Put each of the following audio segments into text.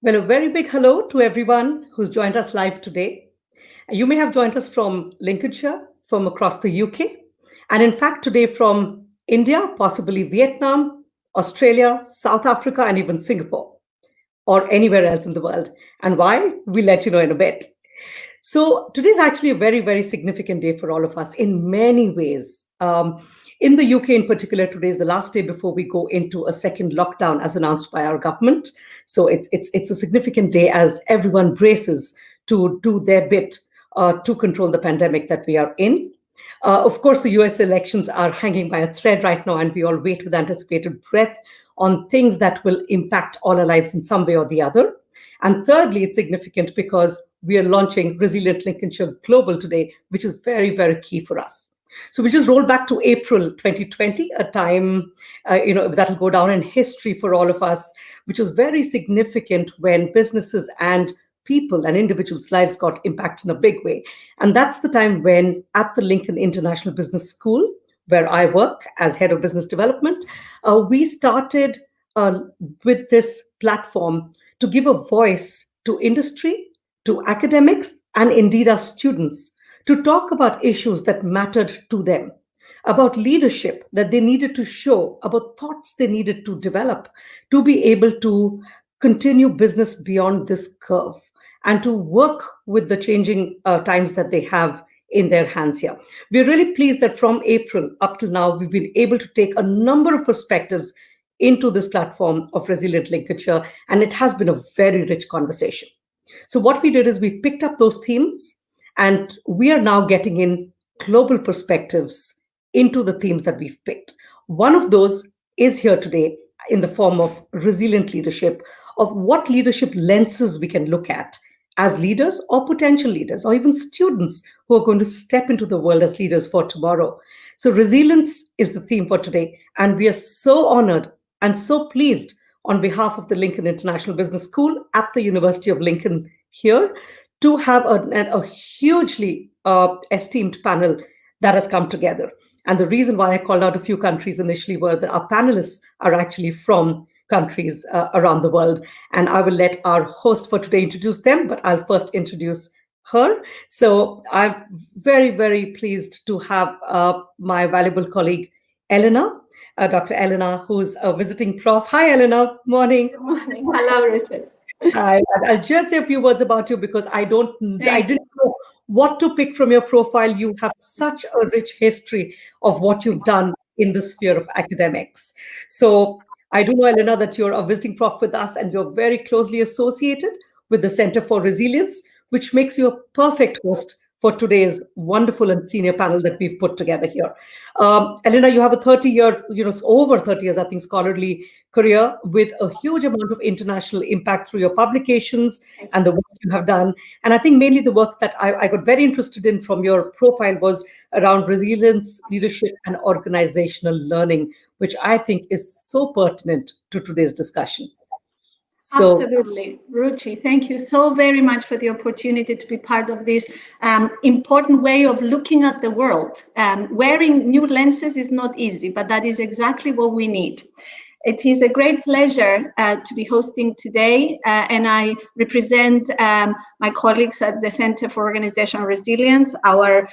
Well, a very big hello to everyone who's joined us live today. You may have joined us from Lincolnshire, from across the UK, and in fact, today from India, possibly Vietnam, Australia, South Africa, and even Singapore, or anywhere else in the world. And why? We'll let you know in a bit. So today is actually a very, very significant day for all of us in many ways. In the UK, in particular, today is the last day before we go into a second lockdown, as announced by our government. So it's a significant day as everyone braces to do their bit to control the pandemic that we are in. Of course, the US elections are hanging by a thread right now, and we all wait with anticipated breath on things that will impact all our lives in some way or the other. And thirdly, it's significant because we are launching Resilient Lincolnshire Global today, which is very, very key for us. So we just rolled back to April 2020, a time that'll go down in history for all of us, which was very significant when businesses and people and individuals' lives got impacted in a big way. And that's the time when, at the Lincoln International Business School, where I work as head of business development, we started with this platform to give a voice to industry, to academics, and indeed our students to talk about issues that mattered to them, about leadership that they needed to show, about thoughts they needed to develop to be able to continue business beyond this curve and to work with the changing times that they have in their hands here. We're really pleased that from April up till now, we've been able to take a number of perspectives into this platform of Resilient Lincolnshire, and it has been a very rich conversation. So what we did is we picked up those themes, and we are now getting in global perspectives into the themes that we've picked. One of those is here today in the form of resilient leadership, of what leadership lenses we can look at as leaders or potential leaders, or even students who are going to step into the world as leaders for tomorrow. So resilience is the theme for today, and we are so honored and so pleased on behalf of the Lincoln International Business School at the University of Lincoln here to have a hugely esteemed panel that has come together. And the reason why I called out a few countries initially were that our panelists are actually from countries around the world. And I will let our host for today introduce them, but I'll first introduce her. So I'm very, very pleased to have my valuable colleague, Elena, Dr. Elena, who's a visiting prof. Hi, Elena. Morning. Good morning. Hello, Richard. I'll just say a few words about you because I didn't know what to pick from your profile. You have such a rich history of what you've done in the sphere of academics. So I do know, Elena, that you're a visiting prof with us and you're very closely associated with the Center for Resilience, which makes you a perfect host for today's wonderful and senior panel that we've put together here. Elena, you have a 30-year, over 30 years, I think, scholarly career with a huge amount of international impact through your publications and the work you have done. And I think mainly the work that I got very interested in from your profile was around resilience, leadership, and organizational learning, which I think is so pertinent to today's discussion. So, absolutely, Ruchi. Thank you so very much for the opportunity to be part of this important way of looking at the world. Wearing new lenses is not easy, but that is exactly what we need. It is a great pleasure to be hosting today, and I represent my colleagues at the Center for Organizational Resilience, our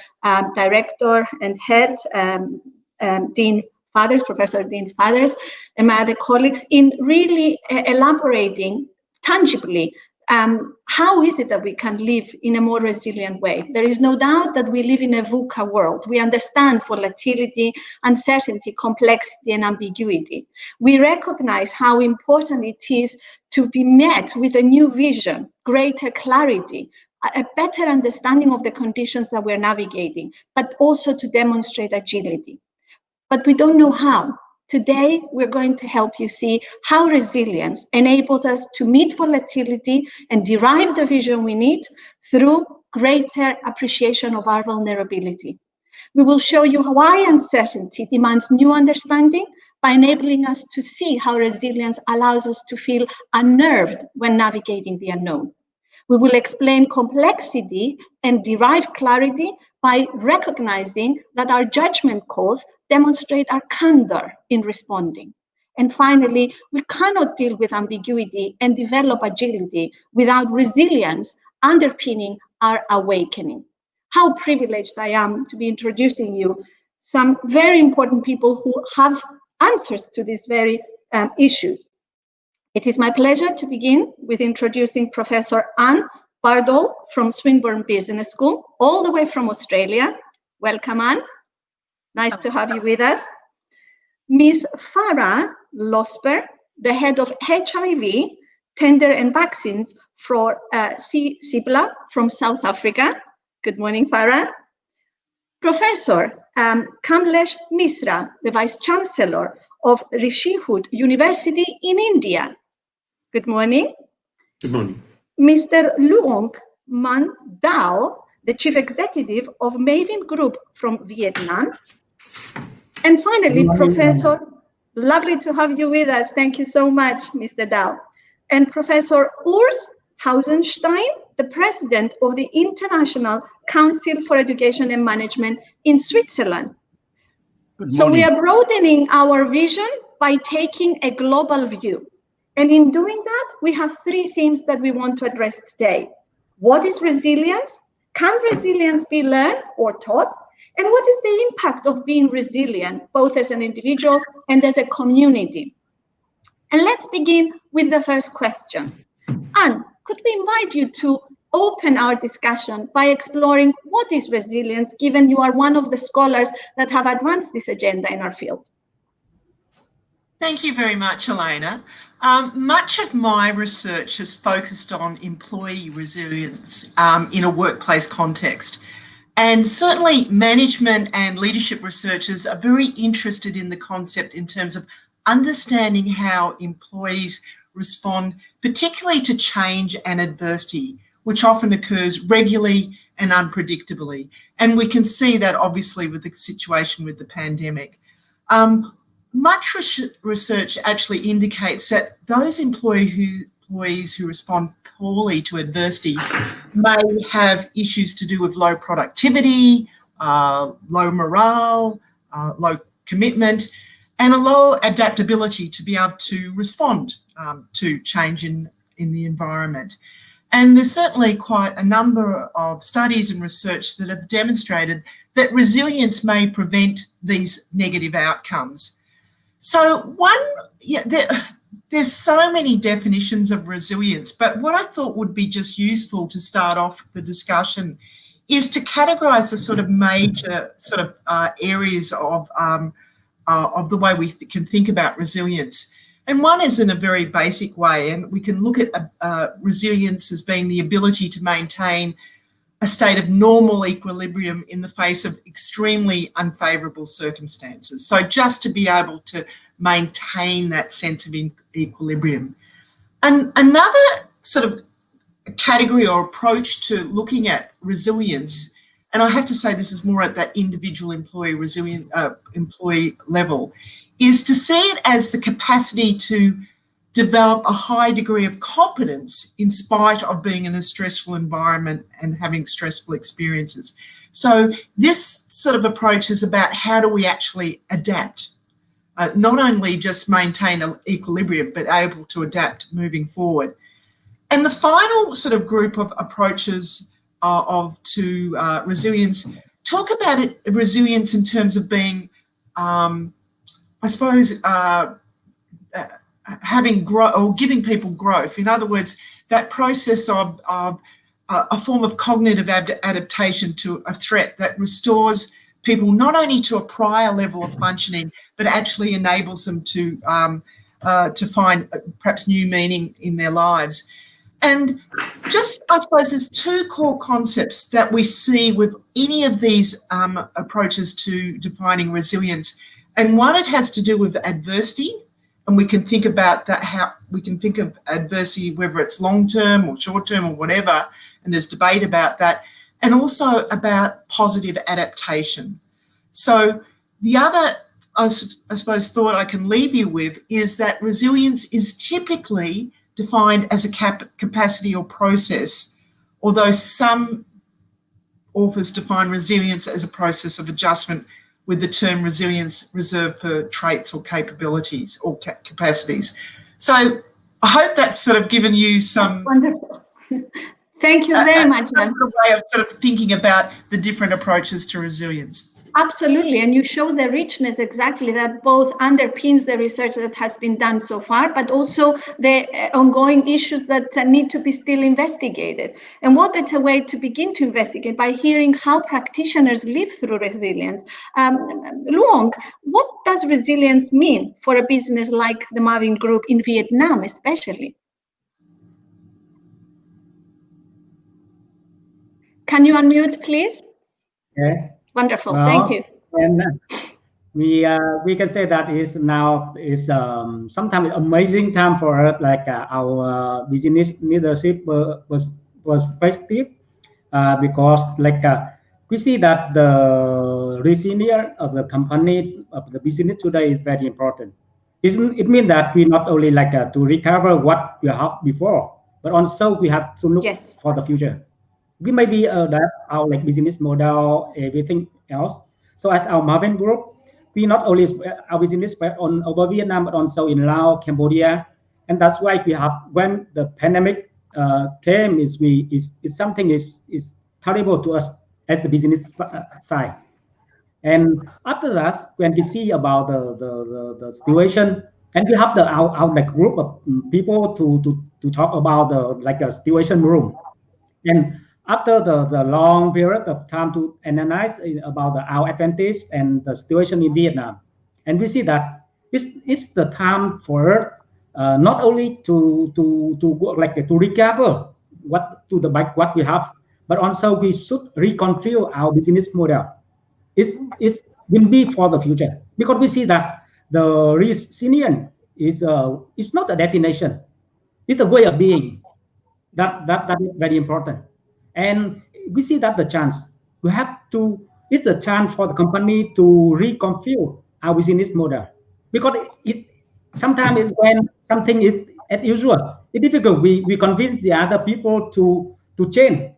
director and head, Dean Fathers, Professor Dean Fathers, and my other colleagues in really elaborating tangibly how is it that we can live in a more resilient way. There is no doubt that we live in a VUCA world. We understand volatility, uncertainty, complexity, and ambiguity. We recognize how important it is to be met with a new vision, greater clarity, a better understanding of the conditions that we're navigating, but also to demonstrate agility. But we don't know how. Today, we're going to help you see how resilience enables us to meet volatility and derive the vision we need through greater appreciation of our vulnerability. We will show you why uncertainty demands new understanding by enabling us to see how resilience allows us to feel unnerved when navigating the unknown. We will explain complexity and derive clarity by recognizing that our judgment calls demonstrate our candor in responding. And finally, we cannot deal with ambiguity and develop agility without resilience underpinning our awakening. How privileged I am to be introducing you some very important people who have answers to these very issues. It is my pleasure to begin with introducing Professor Anne Bardol from Swinburne Business School, all the way from Australia. Welcome, Anne. Nice to have you with us. Ms. Farah Losper, the head of HIV, Tender and Vaccines for CIPLA from South Africa. Good morning, Farah. Professor Kamlesh Misra, the Vice Chancellor of Rishihut University in India. Good morning. Good morning. Mr. Luong Man Dao, the Chief Executive of Mavin Group from Vietnam. And finally, Professor, lovely to have you with us. Thank you so much, Mr. Dao. And Professor Urs Hausenstein, the President of the International Council for Education and Management in Switzerland. So we are broadening our vision by taking a global view. And in doing that, we have three themes that we want to address today. What is resilience? Can resilience be learned or taught? And what is the impact of being resilient, both as an individual and as a community? And let's begin with the first question. Anne, could we invite you to open our discussion by exploring what is resilience, given you are one of the scholars that have advanced this agenda in our field? Thank you very much, Elena. Much of my research has focused on employee resilience in a workplace context. And certainly management and leadership researchers are very interested in the concept in terms of understanding how employees respond, particularly to change and adversity, which often occurs regularly and unpredictably. And we can see that obviously with the situation with the pandemic. Much research actually indicates that those employees who respond poorly to adversity may have issues to do with low productivity, low morale, low commitment, and a low adaptability to be able to respond to change in the environment. And there's certainly quite a number of studies and research that have demonstrated that resilience may prevent these negative outcomes. So there's so many definitions of resilience, but what I thought would be just useful to start off the discussion is to categorise the sort of major sort of areas of the way we can think about resilience. And one is in a very basic way, and we can look at resilience as being the ability to maintain a state of normal equilibrium in the face of extremely unfavourable circumstances. So just to be able to maintain that sense of equilibrium. And another sort of category or approach to looking at resilience, and I have to say this is more at that individual employee level, is to see it as the capacity to develop a high degree of competence in spite of being in a stressful environment and having stressful experiences. So this sort of approach is about how do we actually adapt, not only just maintain an equilibrium, but able to adapt moving forward. And the final sort of group of approaches to resilience talk about resilience in terms of being, I suppose, having growth or giving people growth. In other words, that process of a form of cognitive adaptation to a threat that restores people not only to a prior level of functioning, but actually enables them to find perhaps new meaning in their lives. And just, I suppose, there's two core concepts that we see with any of these approaches to defining resilience. And one, it has to do with adversity. And we can think about that, how we can think of adversity, whether it's long-term or short-term or whatever, and there's debate about that, and also about positive adaptation. So the other, I suppose, thought I can leave you with is that resilience is typically defined as a capacity or process, although some authors define resilience as a process of adjustment with the term resilience reserved for traits or capabilities or capacities. So I hope that's sort of given you some... Wonderful. Thank you very much, Jan. A way of sort of thinking about the different approaches to resilience. Absolutely, and you show the richness exactly that both underpins the research that has been done so far, but also the ongoing issues that need to be still investigated. And what better way to begin to investigate by hearing how practitioners live through resilience. Luong, what does resilience mean for a business like the Marvin Group in Vietnam, especially? Can you unmute, please? Okay. Wonderful, Well, thank you. And we can say that is now is sometimes amazing time for us, like our business leadership was perspective, because like we see that the resilience of the company of the business today is very important. It means that we not only like to recover what we have before, but also we have to look for the future. We may be that our like business model, everything else. So as our Marvin Group, we not only our business on over Vietnam, but also in Laos, Cambodia, and that's why we have when the pandemic came, is something is terrible to us as the business side. And after that, when we see about the situation, and we have our like group of people to talk about the like a situation room. And after the long period of time to analyze about our advantage and the situation in Vietnam, and we see that it's the time for not only to like to recover what we have, but also we should reconfigure our business model. It's will be for the future, because we see that the resilience is it's not a destination, it's a way of being. That is very important. And we see that the chance we have to, it's a chance for the company to reconfigure our business model, because it sometimes is when something is as usual, it's difficult. We convince the other people to change,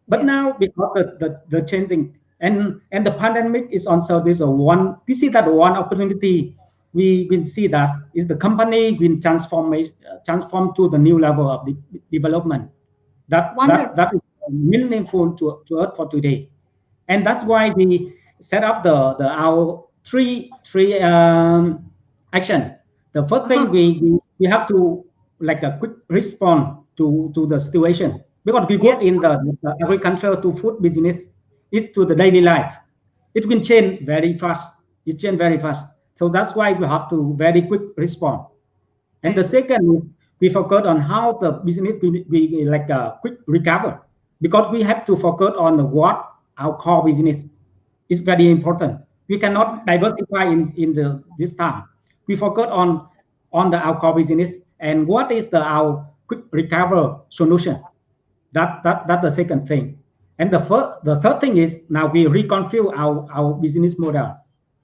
but now because the changing and the pandemic is also this one, we see that one opportunity. We will see that is the company will transform to the new level of the development. That is meaningful to us for today, and that's why we set up our three action. The first thing we have to like a quick response to the situation, because we work in the agriculture to food business, is to the daily life. It will change very fast. It change very fast. So that's why we have to very quick respond. And the second is we focus on how the business we like a quick recover, because we have to focus on what our core business is very important. We cannot diversify in this time. We focus on our core business and what is our quick recover solution. That's the second thing. And the third thing is now we reconfigure our business model.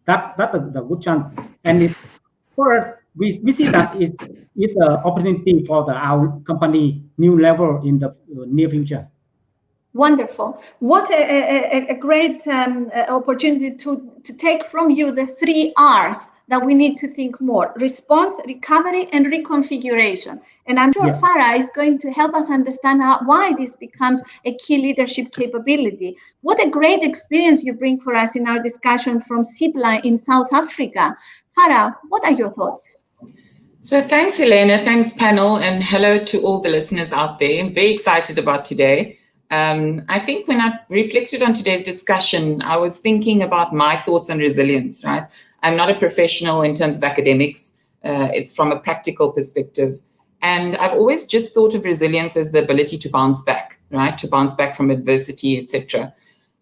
That's the good chance. And first, we see that it's an opportunity for our company new level in the near future. Wonderful. What a great opportunity to take from you the 3 R's that we need to think more: response, recovery, and reconfiguration. And I'm sure Farah is going to help us understand why this becomes a key leadership capability. What a great experience you bring for us in our discussion from Sipla in South Africa. Farah, what are your thoughts? So thanks, Helena. Thanks, panel. And hello to all the listeners out there. I'm very excited about today. I think when I've reflected on today's discussion, I was thinking about my thoughts on resilience, right? I'm not a professional in terms of academics. It's from a practical perspective. And I've always just thought of resilience as the ability to bounce back, right? To bounce back from adversity, etc.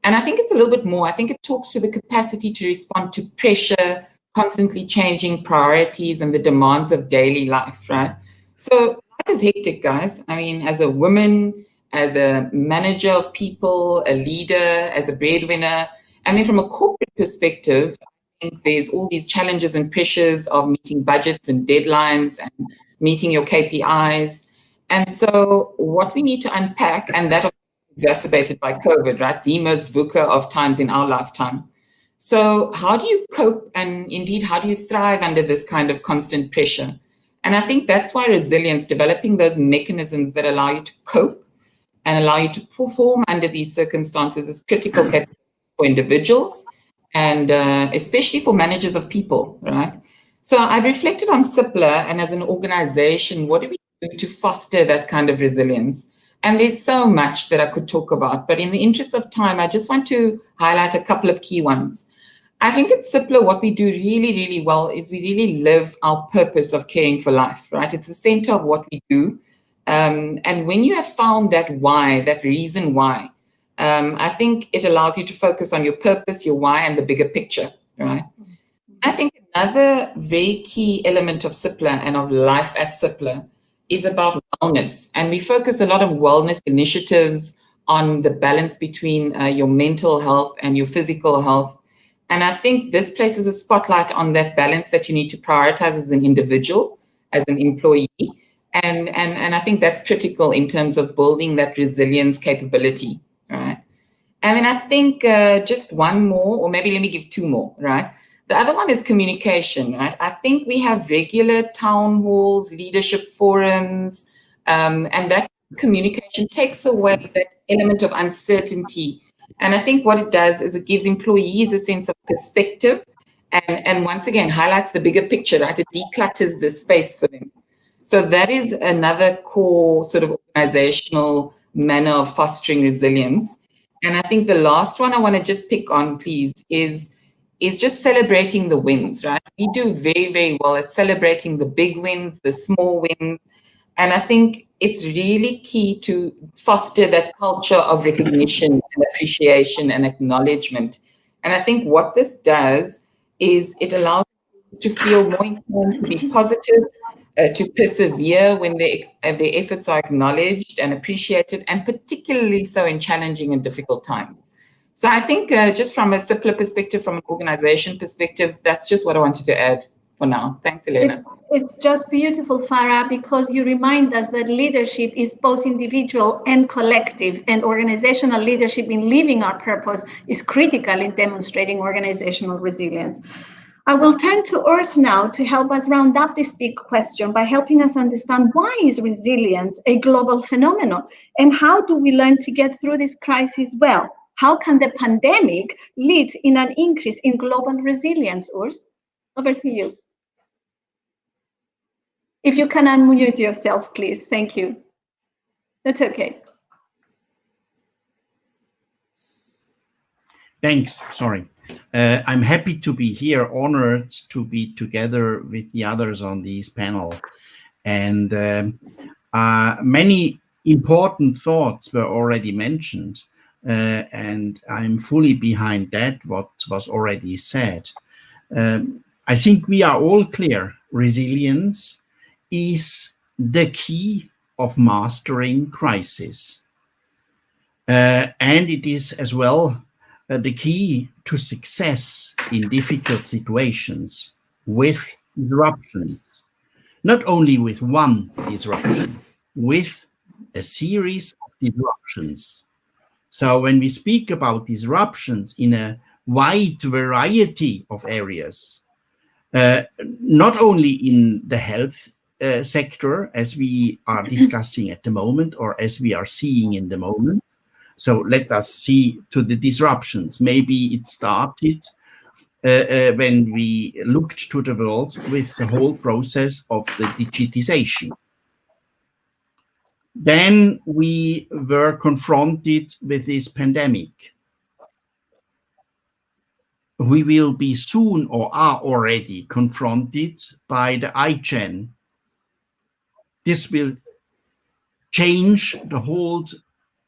And I think it's a little bit more. I think it talks to the capacity to respond to pressure, constantly changing priorities and the demands of daily life, right? So life is hectic, guys. I mean, as a woman, as a manager of people, a leader, as a breadwinner, and then from a corporate perspective, I think there's all these challenges and pressures of meeting budgets and deadlines and meeting your KPIs. And so what we need to unpack, and that exacerbated by COVID, right? The most VUCA of times in our lifetime. So how do you cope, and indeed, how do you thrive under this kind of constant pressure? And I think that's why resilience, developing those mechanisms that allow you to cope and allow you to perform under these circumstances, is critical for individuals and especially for managers of people, right? So I've reflected on CIPLA, and as an organization, what do we do to foster that kind of resilience? And there's so much that I could talk about, but in the interest of time, I just want to highlight a couple of key ones. I think at CIPLA, what we do really, really well is we really live our purpose of caring for life, right? It's the center of what we do. And when you have found that why, that reason why, I think it allows you to focus on your purpose, your why, and the bigger picture, right? I think another very key element of CIPLA and of life at CIPLA is about wellness. And we focus a lot of wellness initiatives on the balance between your mental health and your physical health. And I think this places a spotlight on that balance that you need to prioritize as an individual, as an employee. And I think that's critical in terms of building that resilience capability, right? And then I think just one more, or maybe let me give two more, right? The other one is communication, right? I think we have regular town halls, leadership forums, and that communication takes away that element of uncertainty. And I think what it does is it gives employees a sense of perspective and once again highlights the bigger picture, right? It declutters the space for them. So that is another core sort of organizational manner of fostering resilience. And I think the last one I want to just pick on, please, is just celebrating the wins, right? We do very, very well at celebrating the big wins, the small wins. And I think it's really key to foster that culture of recognition and appreciation and acknowledgement. And I think what this does is it allows us to feel more inclined to be positive, to persevere when their efforts are acknowledged and appreciated, and particularly so in challenging and difficult times. So I think just from a CIPLA perspective, from an organization perspective, that's just what I wanted to add for now. Thanks, Elena. It's just beautiful, Farah, because you remind us that leadership is both individual and collective, and organizational leadership in living our purpose is critical in demonstrating organizational resilience. I will turn to Urs now to help us round up this big question by helping us understand why is resilience a global phenomenon, and how do we learn to get through this crisis well? How can the pandemic lead in an increase in global resilience, Urs? Over to you. If you can unmute yourself, please. Thank you. That's okay. Thanks. Sorry. I'm happy to be here, honored to be together with the others on this panel. And many important thoughts were already mentioned, and I'm fully behind that, what was already said. I think we are all clear, resilience is the key of mastering crisis. And it is as well the key to success in difficult situations with disruptions. Not only with one disruption, with a series of disruptions. So when we speak about disruptions in a wide variety of areas, not only in the health sector, as we are discussing at the moment, or as we are seeing in the moment. So let us see to the disruptions. Maybe it started when we looked to the world with the whole process of the digitization. Then we were confronted with this pandemic. We will be soon, or are already, confronted by the iGen. This will change the whole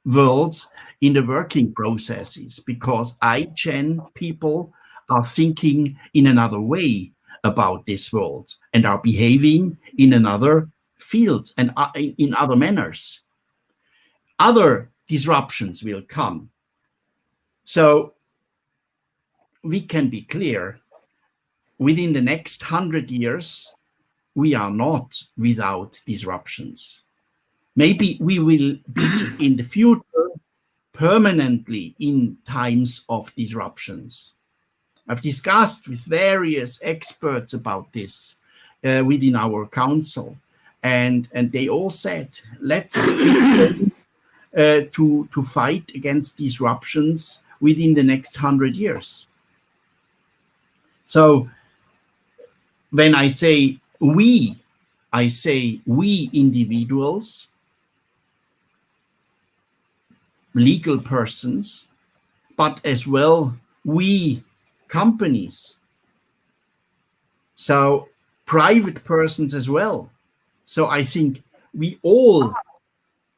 world in the working processes, because iGen people are thinking in another way about this world and are behaving in another field and in other manners. Other disruptions will come. So we can be clear, within the next 100 years, we are not without disruptions. Maybe we will be in the future permanently in times of disruptions. I've discussed with various experts about this within our council, and they all said, let's to fight against disruptions within the next 100 years. So when I say we individuals, legal persons, but as well we companies, so private persons as well. So I think we all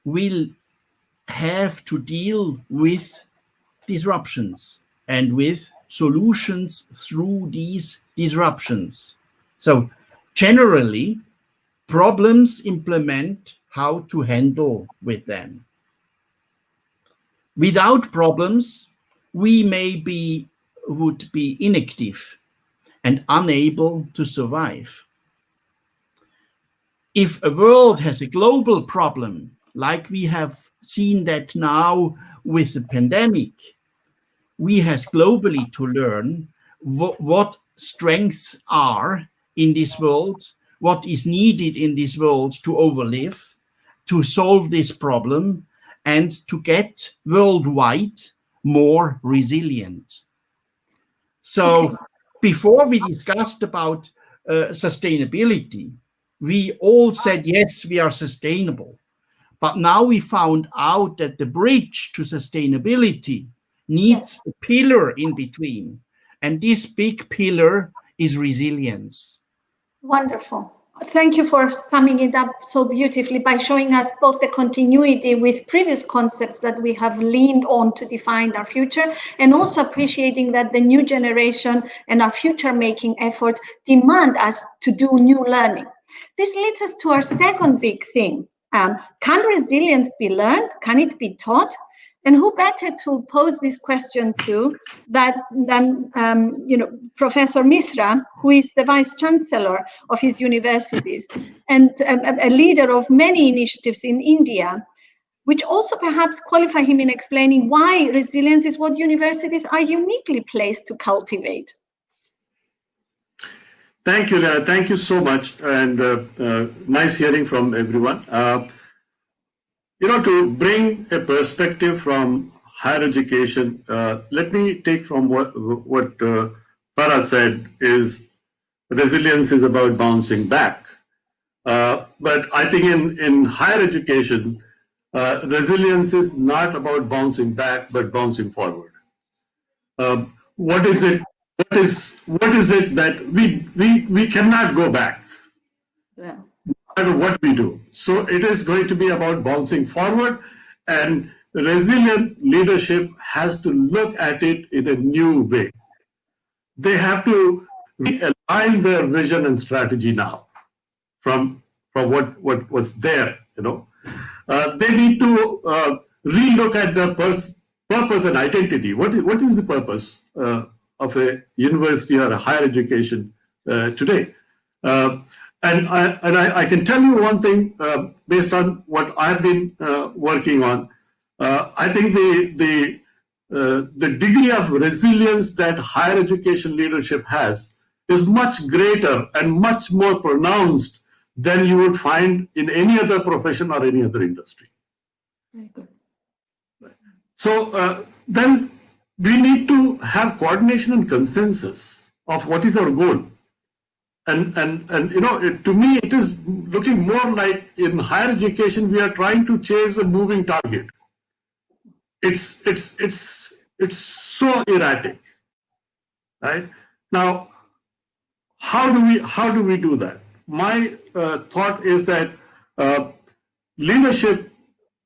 will have to deal with disruptions and with solutions through these disruptions. So generally, problems implement how to handle with them. Without problems, we would be inactive and unable to survive. If a world has a global problem, like we have seen that now with the pandemic, we have globally to learn what strengths are in this world, what is needed in this world to overlive, to solve this problem, and to get worldwide more resilient. So before we discussed about sustainability, we all said, yes, we are sustainable. But now we found out that the bridge to sustainability needs a pillar in between. And this big pillar is resilience. Wonderful. Thank you for summing it up so beautifully by showing us both the continuity with previous concepts that we have leaned on to define our future, and also appreciating that the new generation and our future making effort demand us to do new learning. This leads us to our second big thing. Can resilience be learned? Can it be taught? And who better to pose this question to than Professor Misra, who is the Vice Chancellor of his universities and a leader of many initiatives in India, which also perhaps qualify him in explaining why resilience is what universities are uniquely placed to cultivate. Thank you, Leah. Thank you so much, and nice hearing from everyone. To bring a perspective from higher education, let me take from what Para said is resilience is about bouncing back. But I think in higher education, resilience is not about bouncing back, but bouncing forward. What is it? What is it that we cannot go back? Yeah. No matter what we do. So it is going to be about bouncing forward, and resilient leadership has to look at it in a new way. They have to realign their vision and strategy now from what was there. They need to relook at their purpose and identity. What is the purpose of a university or a higher education today? And I can tell you one thing based on what I've been working on. I think the degree of resilience that higher education leadership has is much greater and much more pronounced than you would find in any other profession or any other industry. Very good. So then we need to have coordination and consensus of what is our goal. And to me, it is looking more like in higher education, we are trying to chase a moving target. It's so erratic, right? Now, how do we do that? My thought is that leadership,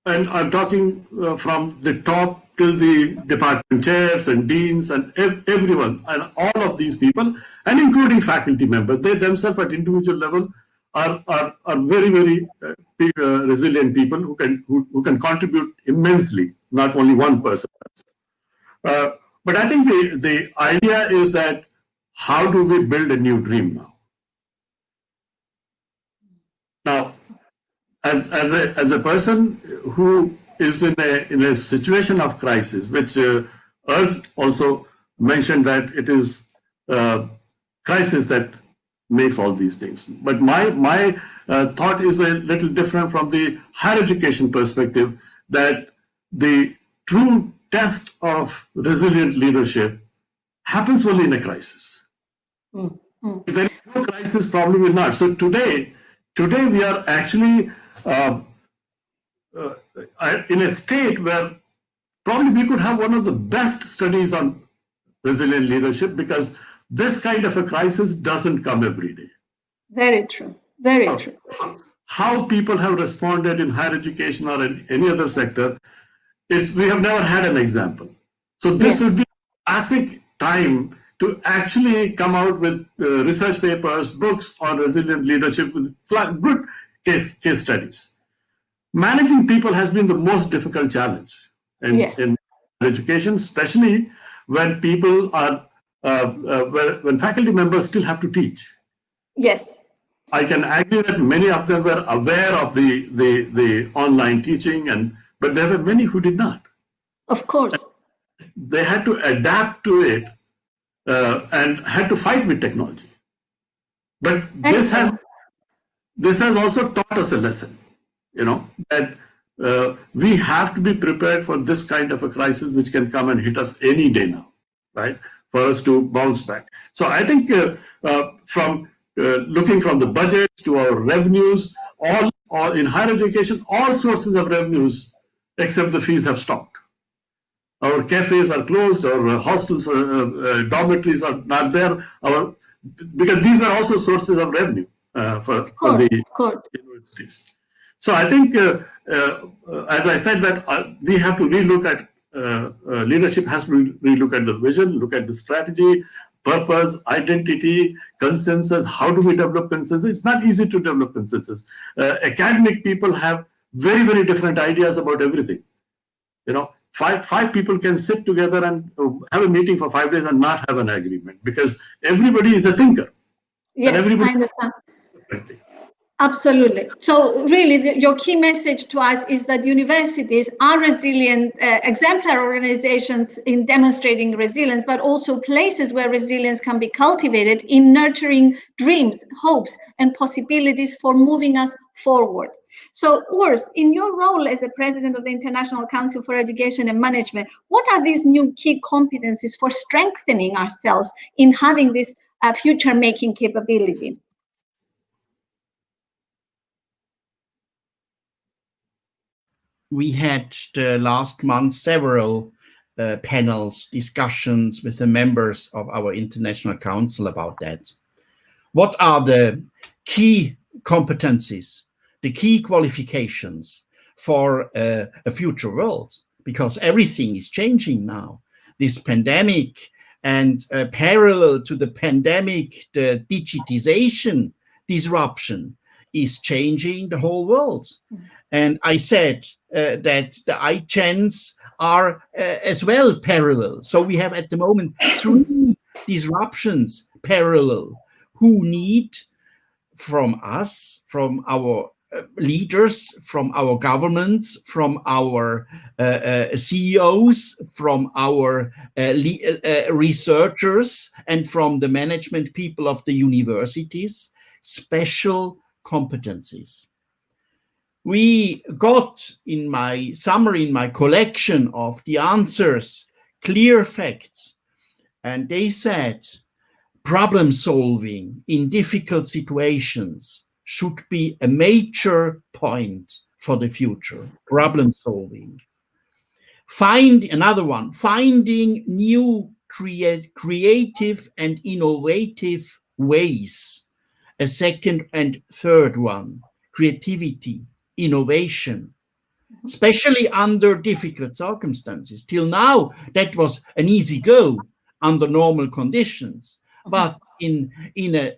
and I'm talking from the top till the department chairs and deans and everyone and all of these people, and including faculty members, they themselves at individual level are very, very resilient people who can contribute immensely, not only one person. But I think the idea is that how do we build a new dream now? Now, as a person who is in a situation of crisis, which Urs also mentioned that it is crisis that makes all these things. But my thought is a little different from the higher education perspective, that the true test of resilient leadership happens only in a crisis. If there is no crisis, probably will not. So today we are actually in a state where probably we could have one of the best studies on resilient leadership, because this kind of a crisis doesn't come every day. Very true. Very true. How people have responded in higher education or in any other sector, we have never had an example. So this would be a classic time to actually come out with research papers, books on resilient leadership with good case studies. Managing people has been the most difficult challenge in education, especially when people are when faculty members still have to teach. Yes. I can agree that many of them were aware of the online teaching, but there were many who did not. Of course. They had to adapt to it and had to fight with technology. But this has also taught us a lesson, that we have to be prepared for this kind of a crisis, which can come and hit us any day now, right? For us to bounce back. So I think from looking from the budget to our revenues, all in higher education, all sources of revenues except the fees have stopped. Our cafes are closed, our hostels, dormitories are not there, because these are also sources of revenue for the universities. So I think, as I said, that we have to relook at leadership has to relook at the vision, look at the strategy, purpose, identity, consensus. How do we develop consensus? It's not easy to develop consensus. Academic people have very, very different ideas about everything. Five people can sit together and have a meeting for 5 days and not have an agreement, because everybody is a thinker. Yes, I understand. Absolutely. So really, your key message to us is that universities are resilient, exemplary organizations in demonstrating resilience, but also places where resilience can be cultivated in nurturing dreams, hopes, and possibilities for moving us forward. So, Urs, in your role as the president of the International Council for Education and Management, what are these new key competencies for strengthening ourselves in having this future-making capability? We had the last month several panels, discussions with the members of our International Council about that. What are the key competencies, the key qualifications for a future world? Because everything is changing now. This pandemic, and parallel to the pandemic, the digitization disruption is changing the whole world. And I said that the iGens are as well parallel. So we have at the moment 3 disruptions parallel who need from us, from our leaders, from our governments, from our CEOs, from our researchers, and from the management people of the universities, special competencies. We got in my summary, in my collection of the answers, clear facts. And they said problem solving in difficult situations should be a major point for the future. Problem solving. Finding new creative and innovative ways. A second and third one, creativity, innovation, especially under difficult circumstances. Till now, that was an easy go under normal conditions. But in a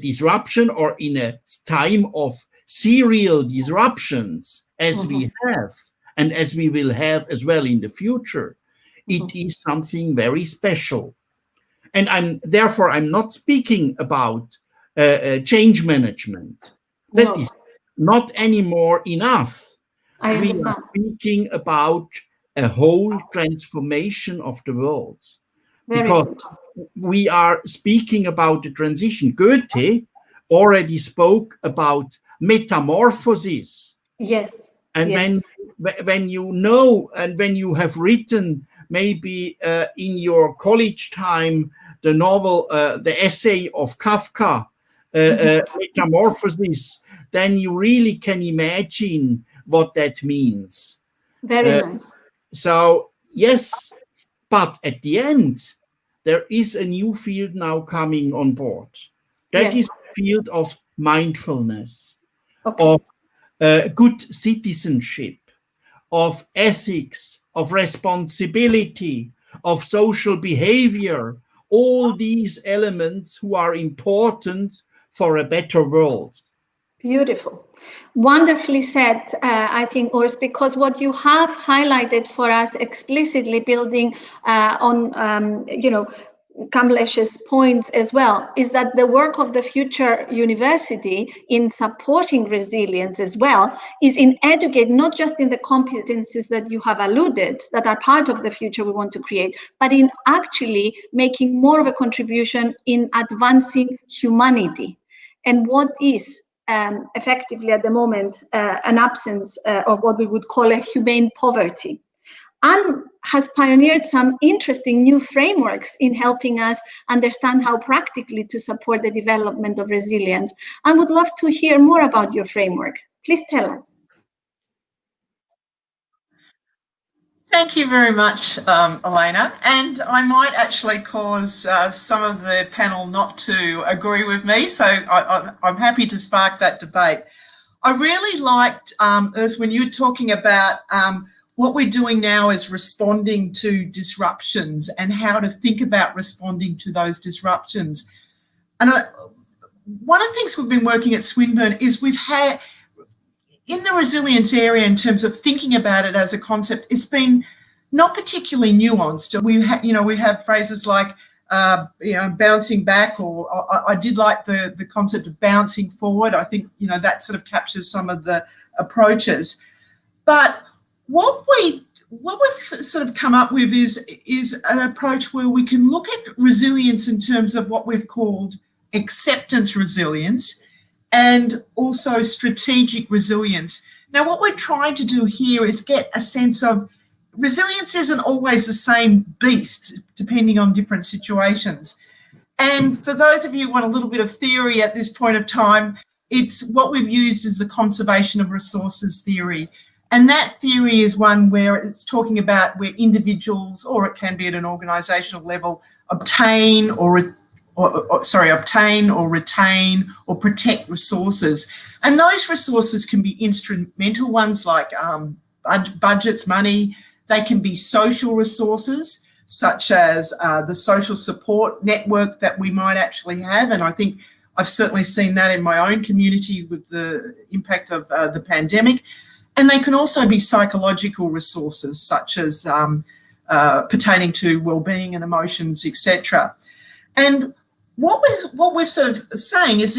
disruption, or in a time of serial disruptions, as we have, and as we will have as well in the future, it is something very special. And I'm not speaking about change management. That is not anymore enough. We are speaking about a whole transformation of the world. Because we are speaking about the transition. Goethe already spoke about metamorphosis. Yes. And yes. when you know, and when you have written maybe in your college time the novel, the essay of Kafka, Metamorphosis, then you really can imagine what that means. Very nice. So yes, but at the end, there is a new field now coming on board. That Yes. is the field of mindfulness, Okay. of good citizenship, of ethics, of responsibility, of social behavior, all these elements who are important for a better world. Beautiful. Wonderfully said, I think, Urs, because what you have highlighted for us explicitly, building on, Kamlesh's points as well, is that the work of the Future University in supporting resilience as well is in educate, not just in the competencies that you have alluded that are part of the future we want to create, but in actually making more of a contribution in advancing humanity. And what is effectively at the moment an absence of what we would call a humane poverty. And has pioneered some interesting new frameworks in helping us understand how practically to support the development of resilience. I would love to hear more about your framework. Please tell us. Thank you very much, Elena. And I might actually cause some of the panel not to agree with me, so I'm happy to spark that debate. I really liked, Urs, when you were talking about what we're doing now is responding to disruptions and how to think about responding to those disruptions. And one of the things we've been working at Swinburne is we've had, in the resilience area, in terms of thinking about it as a concept, it's been not particularly nuanced. We have phrases like, bouncing back, or I did like the concept of bouncing forward. I think, that sort of captures some of the approaches. But what we've sort of come up with is an approach where we can look at resilience in terms of what we've called acceptance resilience and also strategic resilience. Now, what we're trying to do here is get a sense of resilience isn't always the same beast depending on different situations. And for those of you who want a little bit of theory at this point of time, it's what we've used as the conservation of resources theory. And that theory is one where it's talking about where individuals, or it can be at an organisational level, obtain or retain or protect resources. And those resources can be instrumental ones like budgets, money. They can be social resources, such as the social support network that we might actually have. And I think I've certainly seen that in my own community with the impact of the pandemic. And they can also be psychological resources, such as pertaining to well-being and emotions, etc. And what we're sort of saying is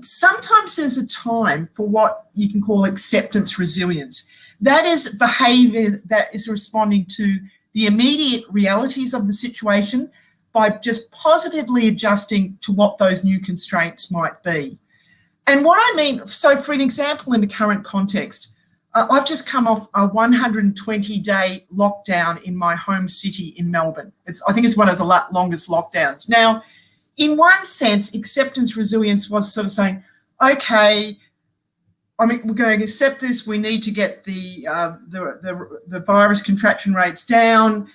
sometimes there's a time for what you can call acceptance resilience. That is behaviour that is responding to the immediate realities of the situation by just positively adjusting to what those new constraints might be. And what I mean, so for an example, in the current context, I've just come off a 120-day lockdown in my home city in Melbourne. I think it's one of the longest lockdowns. Now, in one sense, acceptance resilience was sort of saying, okay, we're going to accept this. We need to get the virus contraction rates down,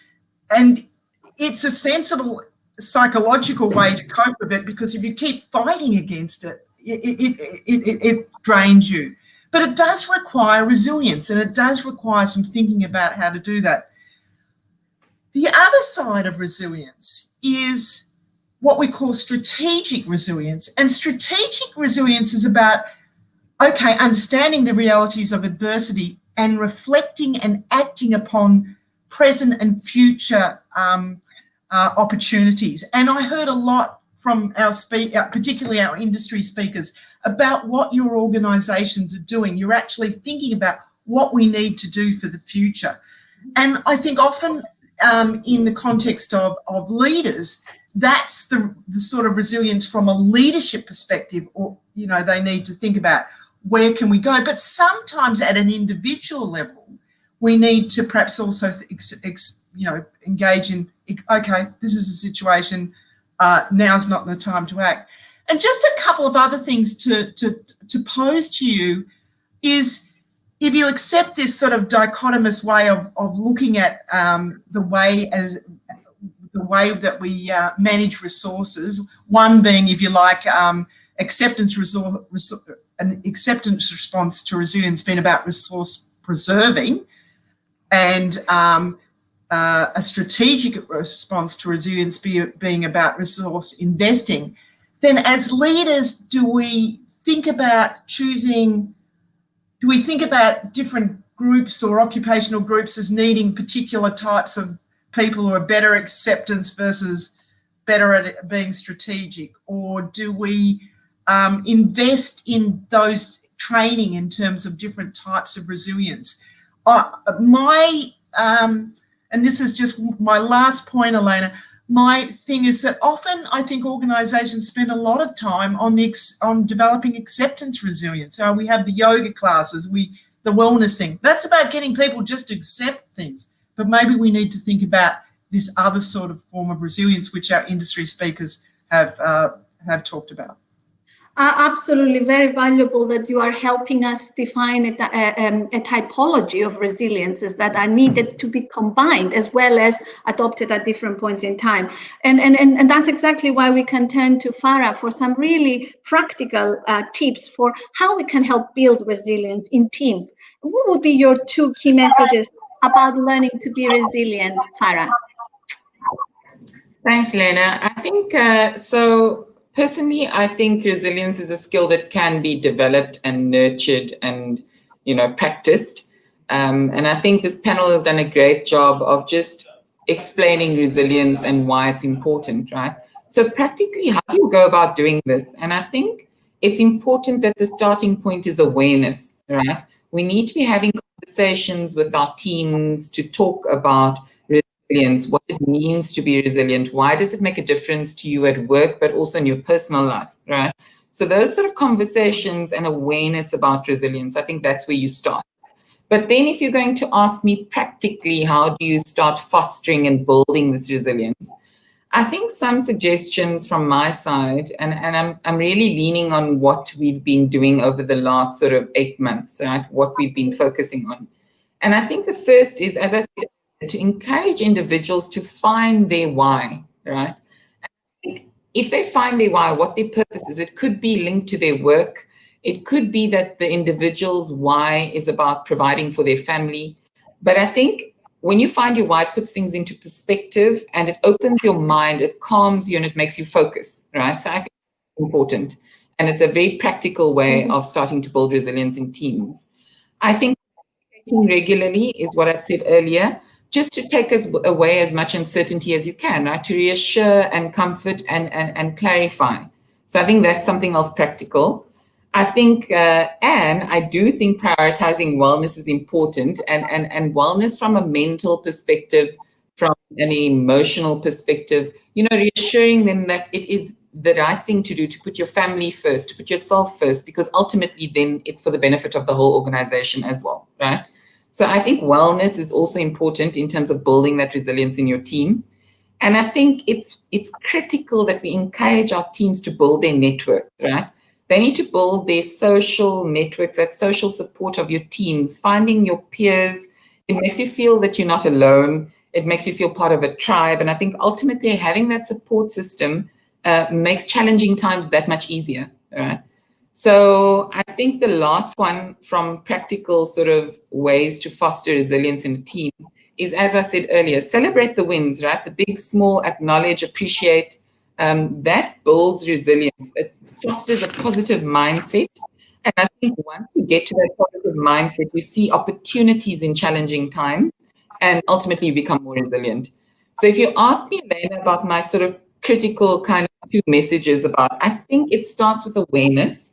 and it's a sensible psychological way to cope with it, because if you keep fighting against it, it drains you. But it does require resilience, and it does require some thinking about how to do that. The other side of resilience is what we call strategic resilience. And strategic resilience is about, okay, understanding the realities of adversity and reflecting and acting upon present and future opportunities. And I heard a lot from particularly our industry speakers, about what your organisations are doing. You're actually thinking about what we need to do for the future. And I think often in the context of leaders, that's the sort of resilience from a leadership perspective, or, you know, they need to think about where can we go. But sometimes at an individual level, we need to perhaps also, you know, engage in, okay, this is a situation, now's not the time to act. And just a couple of other things to pose to you is, if you accept this sort of dichotomous way of looking at the way that we manage resources, one being, if you like, acceptance response to resilience being about resource preserving, and a strategic response to resilience being about resource investing, then as leaders, do we think about different groups or occupational groups as needing particular types of people who are better at acceptance versus better at being strategic? Or do we invest in those training in terms of different types of resilience? And this is just my last point, Elena, my thing is that often I think organisations spend a lot of time on developing acceptance resilience. So we have the yoga classes, the wellness thing. That's about getting people just to accept things. But maybe we need to think about this other sort of form of resilience, which our industry speakers have talked about. Absolutely, very valuable that you are helping us define a typology of resiliences that are needed to be combined as well as adopted at different points in time. And that's exactly why we can turn to Farah for some really practical tips for how we can help build resilience in teams. What would be your 2 key messages about learning to be resilient, Farah? Thanks, Lena. I think personally, I think resilience is a skill that can be developed and nurtured and, you know, practiced. And I think this panel has done a great job of just explaining resilience and why it's important, right? So practically, how do you go about doing this? And I think it's important that the starting point is awareness, right? We need to be having conversations with our teams to talk about resilience, what it means to be resilient, why does it make a difference to you at work, but also in your personal life, right? So those sort of conversations and awareness about resilience, I think that's where you start. But then if you're going to ask me practically, how do you start fostering and building this resilience? I think some suggestions from my side, and I'm really leaning on what we've been doing over the last sort of 8 months, right? What we've been focusing on. And I think the first is, as I said, to encourage individuals to find their why, right? If they find their why, what their purpose is, it could be linked to their work. It could be that the individual's why is about providing for their family. But I think when you find your why, it puts things into perspective and it opens your mind, it calms you, and it makes you focus, right? So I think it's important. And it's a very practical way of starting to build resilience in teams. I think regularly is what I said earlier, just to take us away as much uncertainty as you can, right? To reassure and comfort and clarify. So I think that's something else practical. I think, and I do think prioritizing wellness is important, and wellness from a mental perspective, from an emotional perspective, you know, reassuring them that it is the right thing to do, to put your family first, to put yourself first, because ultimately then it's for the benefit of the whole organization as well, right? So I think wellness is also important in terms of building that resilience in your team. And I think it's critical that we encourage our teams to build their networks, right? They need to build their social networks, that social support of your teams, finding your peers. It makes you feel that you're not alone. It makes you feel part of a tribe. And I think ultimately having that support system makes challenging times that much easier, right? So I think the last one from practical sort of ways to foster resilience in a team is, as I said earlier, celebrate the wins, right? The big, small, acknowledge, appreciate. That builds resilience. It fosters a positive mindset. And I think once you get to that positive mindset, you see opportunities in challenging times, and ultimately you become more resilient. So if you ask me, Elena, about my sort of critical kind of 2 messages about, I think it starts with awareness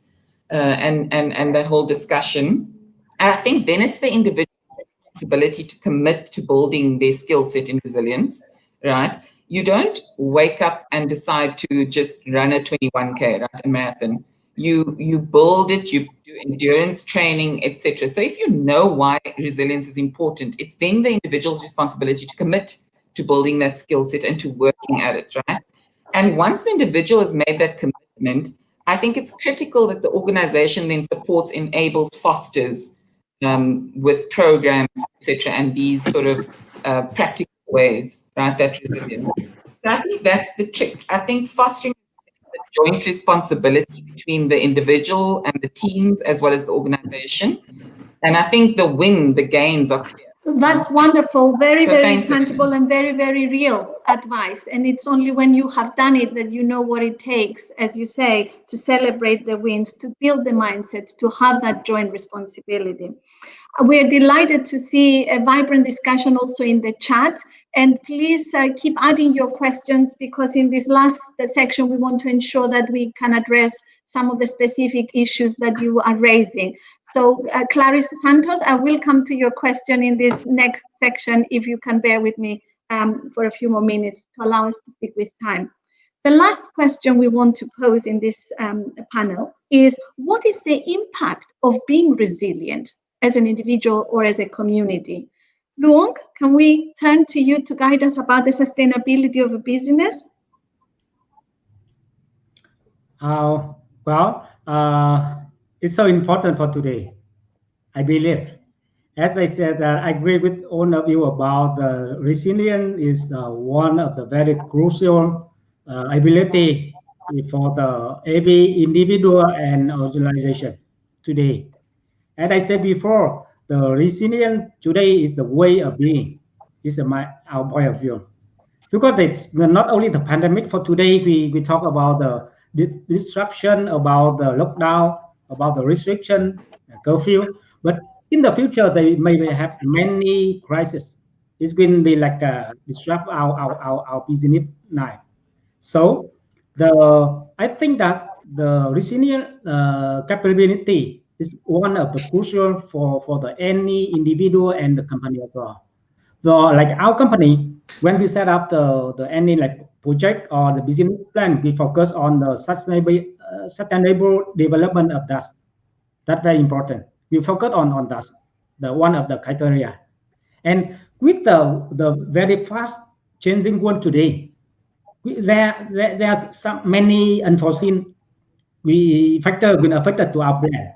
and that whole discussion. And I think then it's the individual responsibility to commit to building their skill set in resilience, right? You don't wake up and decide to just run a 21K, right, a marathon. You build it, you do endurance training, etc. So if you know why resilience is important, it's then the individual's responsibility to commit to building that skill set and to working at it, right? And once the individual has made that commitment, I think it's critical that the organization then supports, enables, fosters with programs, etc., and these sort of practical ways, right, that resilience. So I think that's the trick. I think fostering the joint responsibility between the individual and the teams as well as the organization. And I think the gains are clear. That's wonderful. Very, So very thanks, tangible Elena. and very, very real advice. And it's only when you have done it that you know what it takes, as you say, to celebrate the wins, to build the mindset, to have that joint responsibility. We're delighted to see a vibrant discussion also in the chat. And please keep adding your questions, because in this last section, we want to ensure that we can address some of the specific issues that you are raising. So Clarice Santos, I will come to your question in this next section, if you can bear with me for a few more minutes to allow us to stick with time. The last question we want to pose in this panel is, what is the impact of being resilient as an individual or as a community? Luong, can we turn to you to guide us about the sustainability of a business? It's so important for today, I believe. As I said, I agree with all of you about the resilience is one of the very crucial ability for the every individual and organization today. As I said before, the resilience today is the way of being. Is our point of view. Because it's not only the pandemic. For today, we talk about the disruption, about the lockdown, about the restriction, curfew. But in the future, they may have many crises. It's going to be like disrupt our business life. So I think that the resilient capability is one of the crucial for the any individual and the company as well. So like our company, when we set up the any like project or the business plan, we focus on the sustainable development of that. That's very important. We focus on that, the one of the criteria. And with the very fast changing world today, there's many unforeseen factor been affected to our brand.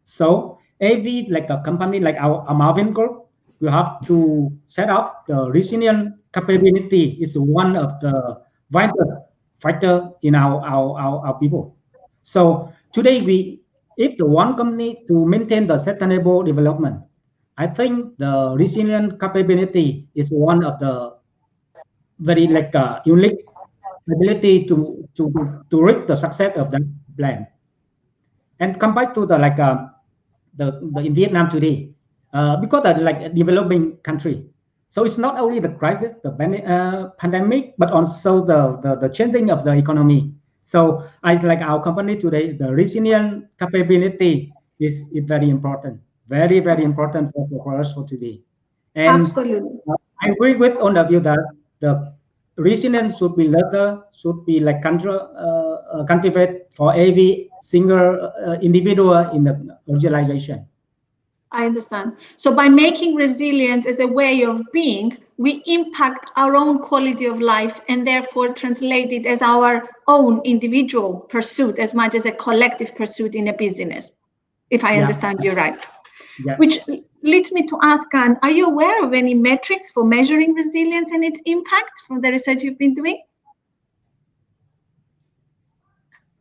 So every like a company like our Marvin Group, we have to set up the resilient capability is one of the vital factor in our people. So today if the one company to maintain the sustainable development, I think the resilient capability is one of the very like unique ability to reap the success of that plan. And compared to the like the in Vietnam today, because of like a developing country, so it's not only the crisis, the pandemic, but also the changing of the economy. So I like our company today, the resilient capability is very important, very important for us for today. And absolutely, I agree with all of you that the resilience should be lesser, should be like cultivate for every single individual in the organization. I understand. So by making resilient as a way of being, we impact our own quality of life and therefore translate it as our own individual pursuit as much as a collective pursuit in a business, if I understand you right. Yeah. Which leads me to ask, Anne, are you aware of any metrics for measuring resilience and its impact from the research you've been doing?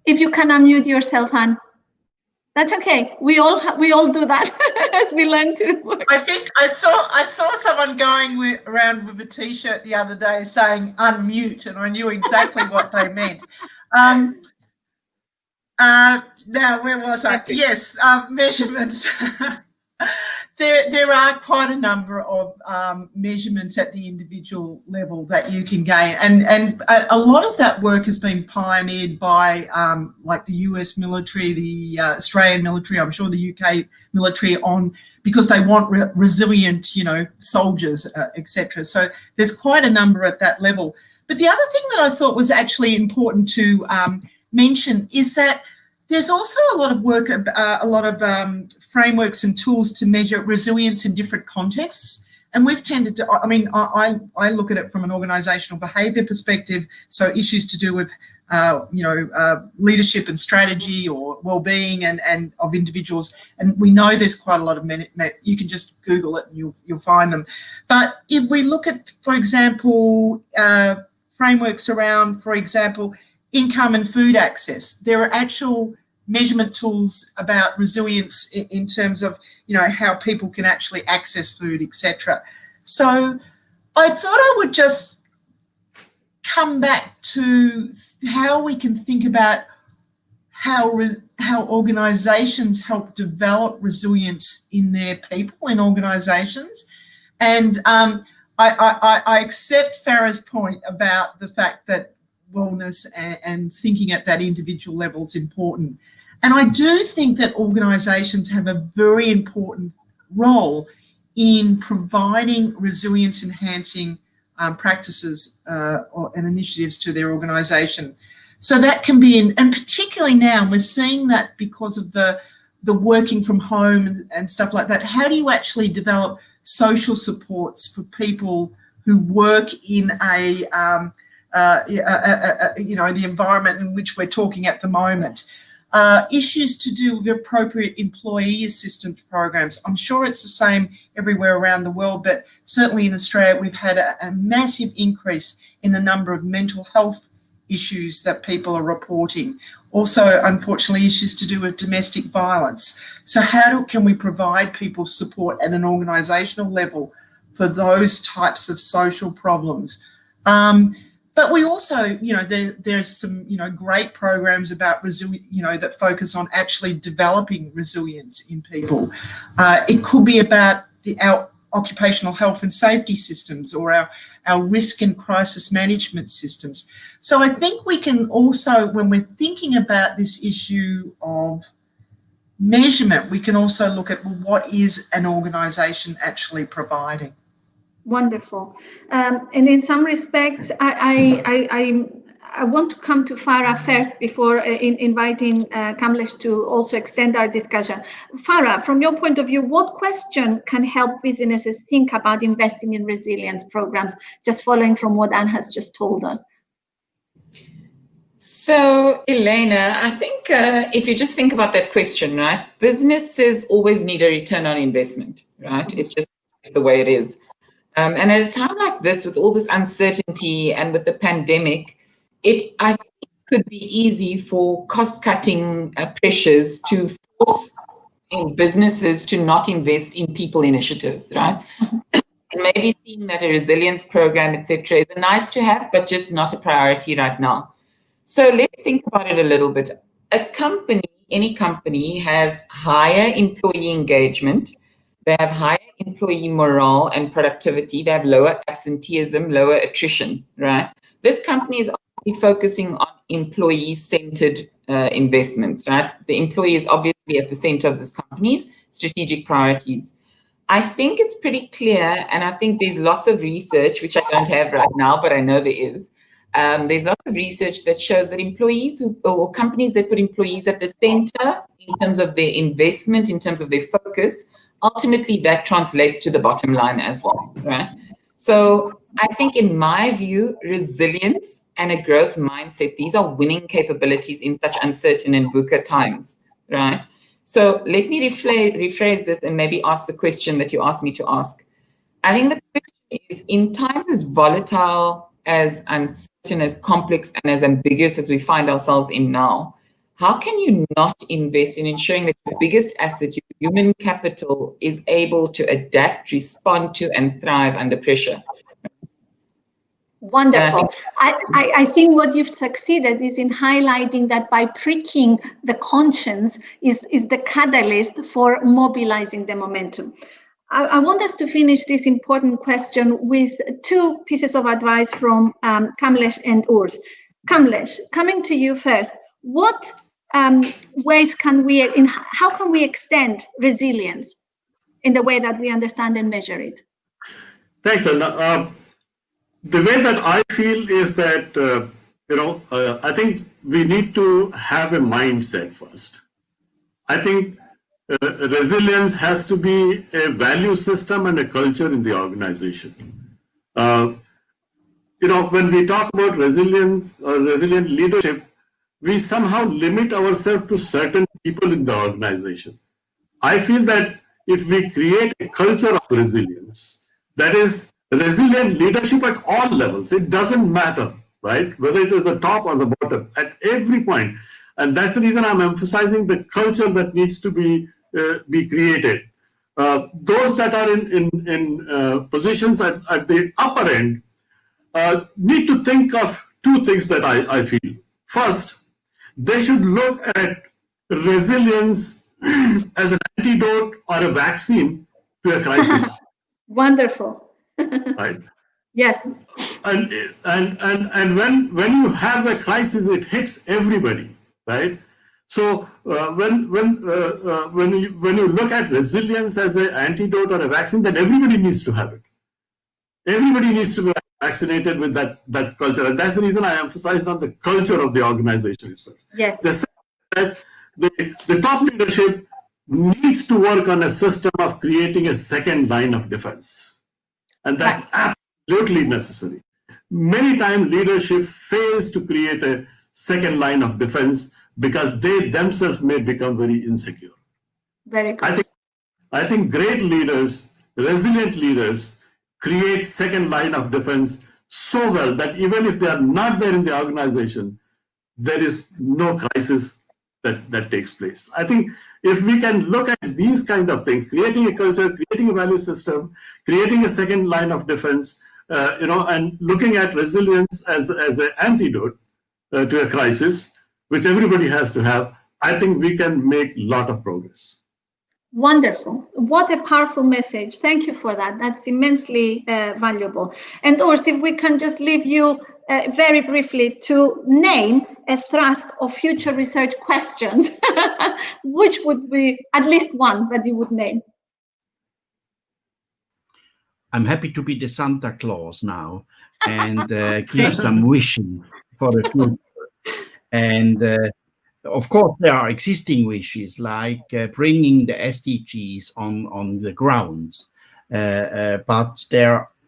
If you can unmute yourself, Anne. That's okay. We all do that as we learn to work. I think I saw someone going around with a T-shirt the other day saying "unmute," and I knew exactly what they meant. Now, where was I? Yes, measurements. There are quite a number of measurements at the individual level that you can gain, and a lot of that work has been pioneered by like the US military, the Australian military, I'm sure the UK military, because they want resilient, soldiers, etc. So there's quite a number at that level. But the other thing that I thought was actually important to mention is that there's also a lot of work, a lot of frameworks and tools to measure resilience in different contexts. And we've tended to, I look at it from an organisational behaviour perspective, so issues to do with, leadership and strategy or well-being and of individuals. And we know there's quite a lot of, you can just Google it and you'll find them. But if we look at, for example, frameworks around, for example, income and food access, there are actual measurement tools about resilience in terms of, how people can actually access food, etc. So I thought I would just come back to how we can think about how organisations help develop resilience in their people in organisations. And I accept Farah's point about the fact that wellness and thinking at that individual level is important. And I do think that organisations have a very important role in providing resilience enhancing practices and initiatives to their organisation. So that can be, and particularly now, we're seeing that because of the working from home and stuff like that. How do you actually develop social supports for people who work in the environment in which we're talking at the moment? Issues to do with appropriate employee assistance programs. I'm sure it's the same everywhere around the world, but certainly in Australia, we've had a massive increase in the number of mental health issues that people are reporting. Also, unfortunately, issues to do with domestic violence. So how can we provide people support at an organisational level for those types of social problems? But we also, there's some, great programs about that focus on actually developing resilience in people. It could be about our occupational health and safety systems or our risk and crisis management systems. So I think we can also, when we're thinking about this issue of measurement, we can also look at, well, what is an organisation actually providing? Wonderful. And in some respects, I want to come to Farah first before inviting Kamlesh to also extend our discussion. Farah, from your point of view, what question can help businesses think about investing in resilience programs, just following from what Anne has just told us? So, Elena, I think if you just think about that question, right, businesses always need a return on investment, right? It just is the way it is. And at a time like this, with all this uncertainty and with the pandemic, I think it could be easy for cost-cutting pressures to force businesses to not invest in people initiatives, right? And maybe seeing that a resilience program, etc., is a nice to have, but just not a priority right now. So let's think about it a little bit. A company, any company, has higher employee engagement. They have higher employee morale and productivity. They have lower absenteeism, lower attrition, right? This company is obviously focusing on employee-centered investments, right? The employee is obviously at the center of this company's strategic priorities. I think it's pretty clear, and I think there's lots of research, which I don't have right now, but I know there is. There's lots of research that shows that employees or companies that put employees at the center in terms of their investment, in terms of their focus, ultimately that translates to the bottom line as well, right? So I think in my view, resilience and a growth mindset, these are winning capabilities in such uncertain and VUCA times, right? So let me rephrase this and maybe ask the question that you asked me to ask. I think the question is, in times as volatile, as uncertain, as complex, and as ambiguous as we find ourselves in now, how can you not invest in ensuring that your biggest asset, your human capital, is able to adapt, respond to, and thrive under pressure? Wonderful. I think what you've succeeded is in highlighting that by pricking the conscience is the catalyst for mobilizing the momentum. I want us to finish this important question with two pieces of advice from Kamlesh and Urs. Kamlesh, coming to you first, what ways can how can we extend resilience in the way that we understand and measure it? Thanks, Anna. The way that I feel is that, I think we need to have a mindset first. I think resilience has to be a value system and a culture in the organization. When we talk about resilience or resilient leadership, we somehow limit ourselves to certain people in the organization. I feel that if we create a culture of resilience, that is resilient leadership at all levels, it doesn't matter, right? Whether it is the top or the bottom, at every point. And that's the reason I'm emphasizing the culture that needs to be created. Those that are in positions at the upper end need to think of two things that I feel. First, they should look at resilience as an antidote or a vaccine to a crisis. Wonderful. Right? Yes. And when you have a crisis, it hits everybody, right? So when you look at resilience as an antidote or a vaccine, then everybody needs to have it. Everybody needs to be vaccinated with that culture, and that's the reason I emphasized on the culture of the organization itself. Yes. The top leadership needs to work on a system of creating a second line of defense, and that's absolutely necessary. Many times leadership fails to create a second line of defense because they themselves may become very insecure. Very good. I think great leaders, resilient leaders, create second line of defense so well that even if they are not there in the organization, there is no crisis that takes place. I think if we can look at these kind of things, creating a culture, creating a value system, creating a second line of defense, and looking at resilience as an antidote to a crisis, which everybody has to have, I think we can make a lot of progress. Wonderful. What a powerful message. Thank you for that. That's immensely valuable. And Urs, if we can just leave you very briefly to name a thrust of future research questions, which would be at least one that you would name? I'm happy to be the Santa Claus now and give some wishing for the future. And of course, there are existing wishes like bringing the SDGs on the ground, but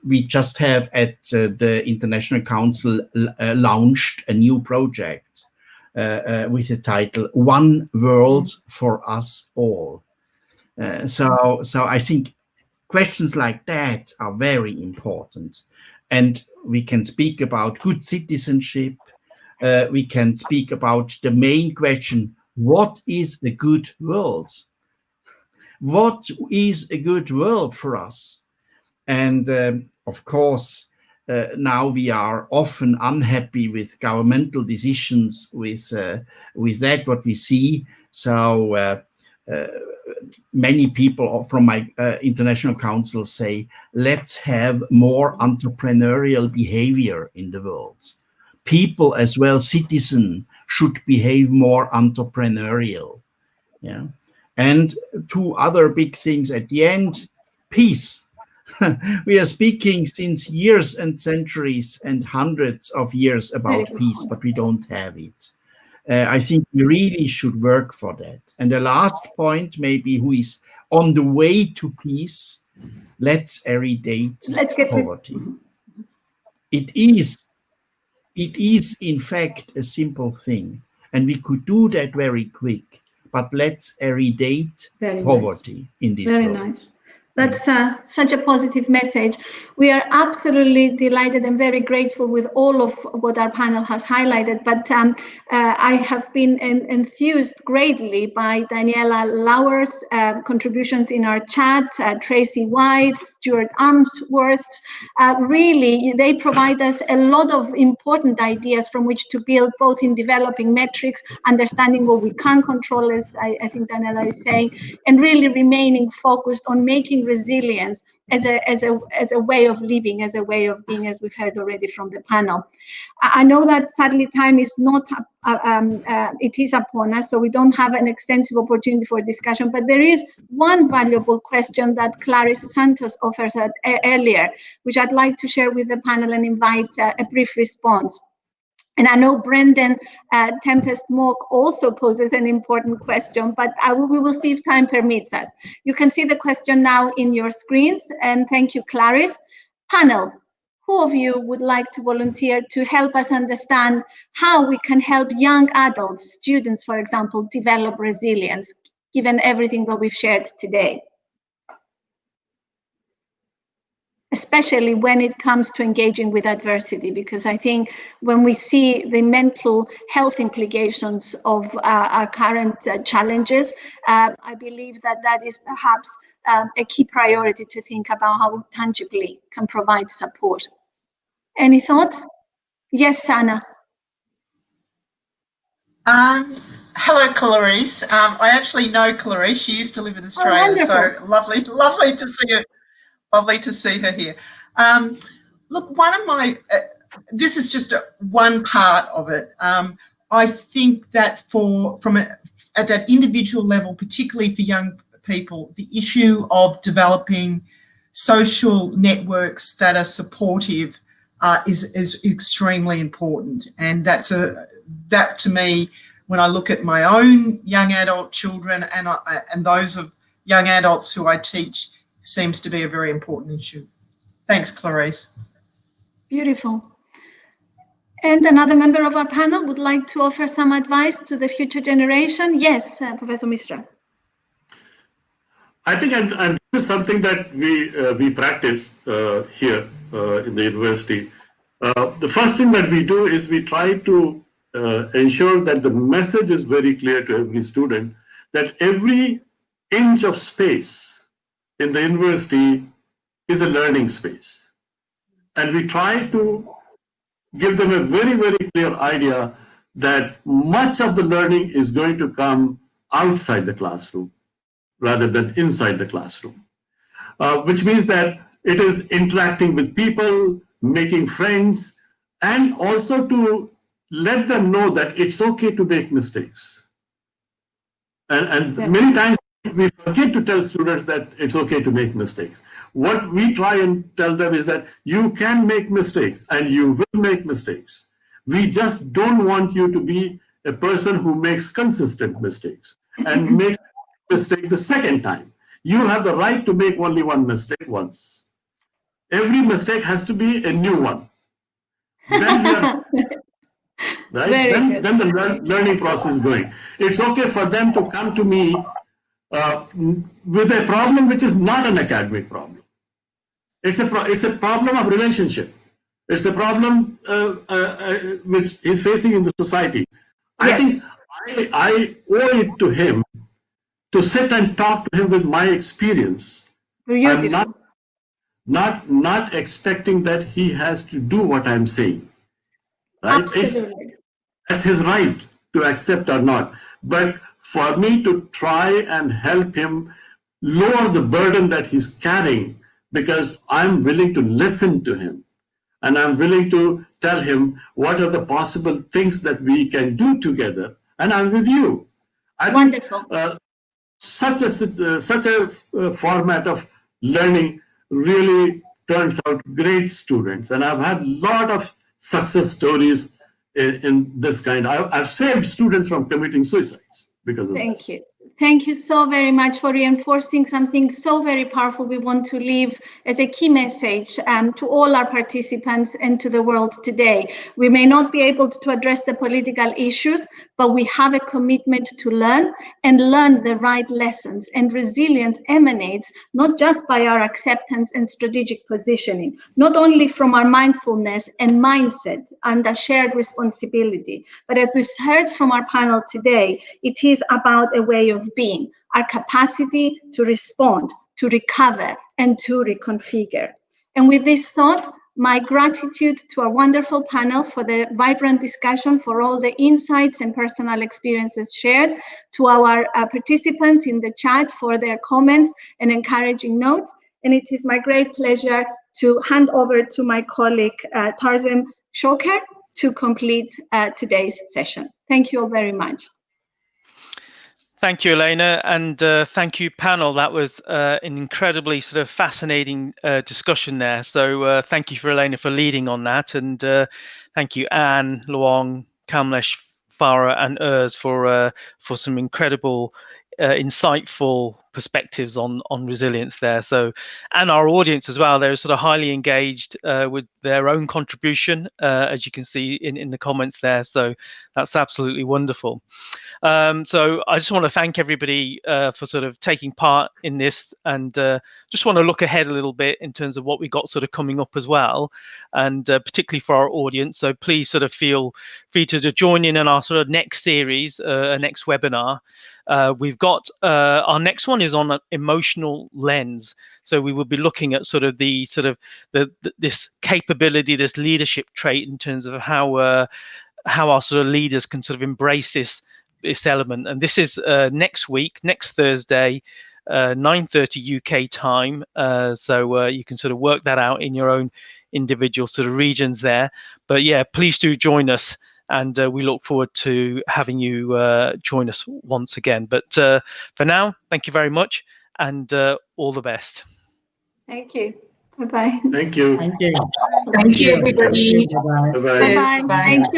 we just have at the International Council launched a new project with the title "One World for Us All." So I think questions like that are very important, and we can speak about good citizenship. We can speak about the main question: what is a good world? What is a good world for us? And of course, now we are often unhappy with governmental decisions, with that what we see. So many people from my international council say, let's have more entrepreneurial behavior in the world. People as well, citizens, should behave more entrepreneurial. Yeah. And two other big things at the end: peace. We are speaking since years and centuries and hundreds of years about peace, but we don't have it. I think we really should work for that. And the last point, maybe, who is on the way to peace: let's eradicate poverty. It is, in fact, a simple thing, and we could do that very quick, but let's eradicate poverty in this world. Very nice. That's such a positive message. We are absolutely delighted and very grateful with all of what our panel has highlighted. But I have been enthused greatly by Daniela Lauer's contributions in our chat, Tracy White, Stuart Armsworth. Really, they provide us a lot of important ideas from which to build, both in developing metrics, understanding what we can control, as I think Daniela is saying, and really remaining focused on making resilience as a way of living, as a way of being, as we've heard already from the panel. I know that sadly time is not, it is upon us, so we don't have an extensive opportunity for discussion, but there is one valuable question that Clarice Santos offers earlier, which I'd like to share with the panel and invite a brief response. And I know Brendan Tempest Mock also poses an important question, but we will see if time permits us. You can see the question now in your screens, and thank you, Clarice. Panel, who of you would like to volunteer to help us understand how we can help young adults, students, for example, develop resilience, given everything that we've shared today? Especially when it comes to engaging with adversity, because I think when we see the mental health implications of our current challenges, I believe that that is perhaps a key priority to think about how we tangibly can provide support. Any thoughts? Yes, Anna. Hello, Clarice. I actually know Clarice. She used to live in Australia, so lovely to see her. Lovely to see her here. Look, one of my, this is just one part of it. I think that at that individual level, particularly for young people, the issue of developing social networks that are supportive is extremely important. And that to me, when I look at my own young adult children and those of young adults who I teach, seems to be a very important issue. Thanks, Clarice. Beautiful. And another member of our panel would like to offer some advice to the future generation. Yes, Professor Misra. I think, and this is something that we practice here in the university. The first thing that we do is we try to ensure that the message is very clear to every student, that every inch of space in the university is a learning space. And we try to give them a very, very clear idea that much of the learning is going to come outside the classroom rather than inside the classroom, which means that it is interacting with people, making friends, and also to let them know that it's okay to make mistakes. And many times, we forget to tell students that it's okay to make mistakes. What we try and tell them is that you can make mistakes and you will make mistakes. We just don't want you to be a person who makes consistent mistakes and makes a mistake the second time. You have the right to make only one mistake once. Every mistake has to be a new one. Then we are right? Then the learning process is going. It's okay for them to come to me with a problem which is not an academic problem. It's a problem of relationship. It's a problem which he's facing in the society. Yes. I think I owe it to him to sit and talk to him with my experience. I'm not expecting that he has to do what I'm saying. Right? Absolutely. That's his right to accept or not. But for me to try and help him lower the burden that he's carrying, because I'm willing to listen to him and I'm willing to tell him what are the possible things that we can do together, and I'm with you. I Wonderful. think such a format of learning really turns out great students, and I've had a lot of success stories in this kind. I've saved students from committing suicides because of this. Thank you. Thank you so very much for reinforcing something so very powerful we want to leave as a key message to all our participants and to the world today. We may not be able to address the political issues, but we have a commitment to learn and learn the right lessons. And resilience emanates not just by our acceptance and strategic positioning, not only from our mindfulness and mindset and a shared responsibility, but as we've heard from our panel today, it is about a way of being, our capacity to respond, to recover, and to reconfigure. And with these thoughts, my gratitude to our wonderful panel for the vibrant discussion, for all the insights and personal experiences shared, to our participants in the chat for their comments and encouraging notes, And it is my great pleasure to hand over to my colleague, Tarzan Shoker, to complete today's session. Thank you all very much. Thank you, Elena, and thank you, panel. That was an incredibly sort of fascinating discussion there. So thank you for Elena for leading on that, and thank you, Anne, Luong, Kamlesh, Farah, and Urs for some incredible, insightful perspectives on resilience there. So, and our audience as well. They're sort of highly engaged with their own contribution, as you can see in the comments there. So that's absolutely wonderful. So I just want to thank everybody for sort of taking part in this, and just want to look ahead a little bit in terms of what we got sort of coming up as well, and particularly for our audience. So please sort of feel free to join in our sort of next series, next webinar. We've got our next one is on an emotional lens. So we will be looking at sort of this capability, this leadership trait in terms of how our sort of leaders can sort of embrace this element. And this is next week, next Thursday, 9:30 UK time. So you can sort of work that out in your own individual sort of regions there. But yeah, please do join us, and we look forward to having you join us once again. But for now, thank you very much, and all the best. Thank you. Bye-bye. Thank you. Thank you. Thank you, everybody. Bye-bye. Bye-bye. Bye-bye. Thank you.